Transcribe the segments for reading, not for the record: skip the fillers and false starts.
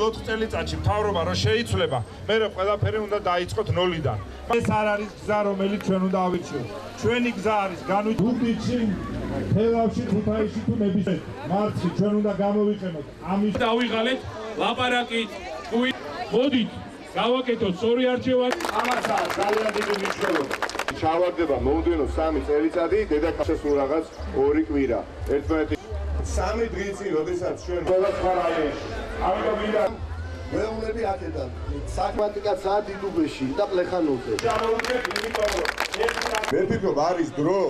4 წელიწადში მთავრობა რო შეიცვლება, მერე ყველაფერი უნდა დაიწყოთ ნოლიდან. ეს არ არის გზა, რომელიც ჩვენ უნდა ავირჩიოთ. ჩვენი გზა არის განვითარებაში, თელავში, ქუთაისში თუ ნებისმიერ მარცხი ჩვენ უნდა გამოვიყენოთ. ამის დავიღალეთ ლაპარაკით, მოდით გავაკეთოთ სწორი არჩევანი. ამასაც ძალიან დიდი მნიშვნელობა. ჩავარდება მომდევნო 3 წელიწადი, დედაქალაქს სულ რაღაც 2 კვირა. ერთმანეთი 3 დღის წინ, როდესაც ჩვენ ყველა რაიონში. ამიტომ მინდა მეუნები აქედან. საქმატიკაცაა დიდუბეში და პლეხანოზე. ჩამოვიდეთ, იმიტომ რომ მე ვფიქრობ არის დრო,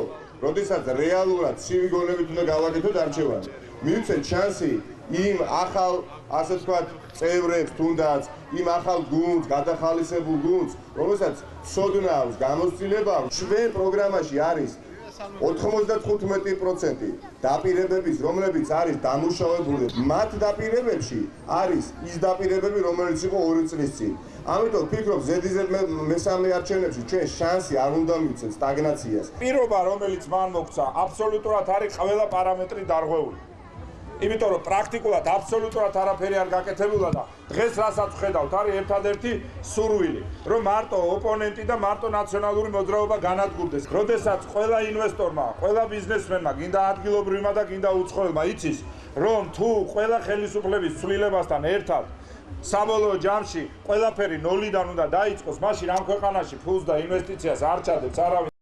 როდესაც რეალურად ცივი გონებით უნდა გავაკეთოთ არჩევანი. მივცეთ შანსი იმ ახალ, ასე ვთქვათ, წევრებს თუნდაც, იმ ახალ გუნდს, გადახალისებულ გუნდს, რომელსაც ცოდნავს, გამოცდილება, ჩვენ პროგრამაში არის 95% დაპირებების, რომლებიც არის დამუშავებული. მათ დაპირებებში არის ის დაპირებები, რომელიც იყო 2 წლის წინ. ამიტომ ვფიქრობ, ზედიზედ მესამე არჩევნებში ჩვენ შანსი არ უნდა მივცეთ სტაგნაციას. პირობა, რომელიც მან მოგცა, აბსოლუტურად არის ყველა პარამეტრი დარღვეული. იმიტომ რომ პრაქტიკულად აბსოლუტურად არაფერი არ გაკეთებულა და დღეს რასაც ვხედავთ, არის ერთადერთი სურვილი, რომ მარტო ოპონენტი და მარტო ნაციონალური მოძრაობა განადგურდეს. როდესაც ყველა ინვესტორმა, ყველა ბიზნესმენმა, გინდა ადგილობრივმა და გინდა უცხოელმა იცის, რომ თუ ყველა ხელისუფლების ცვლილებასთან ერთად საბოლოო ჯამში ყველაფერი ნოლიდან უნდა დაიწყოს, მაშინ ამ ქვეყანაში ფულს და ინვესტიციას არ ჩადებს არავინ.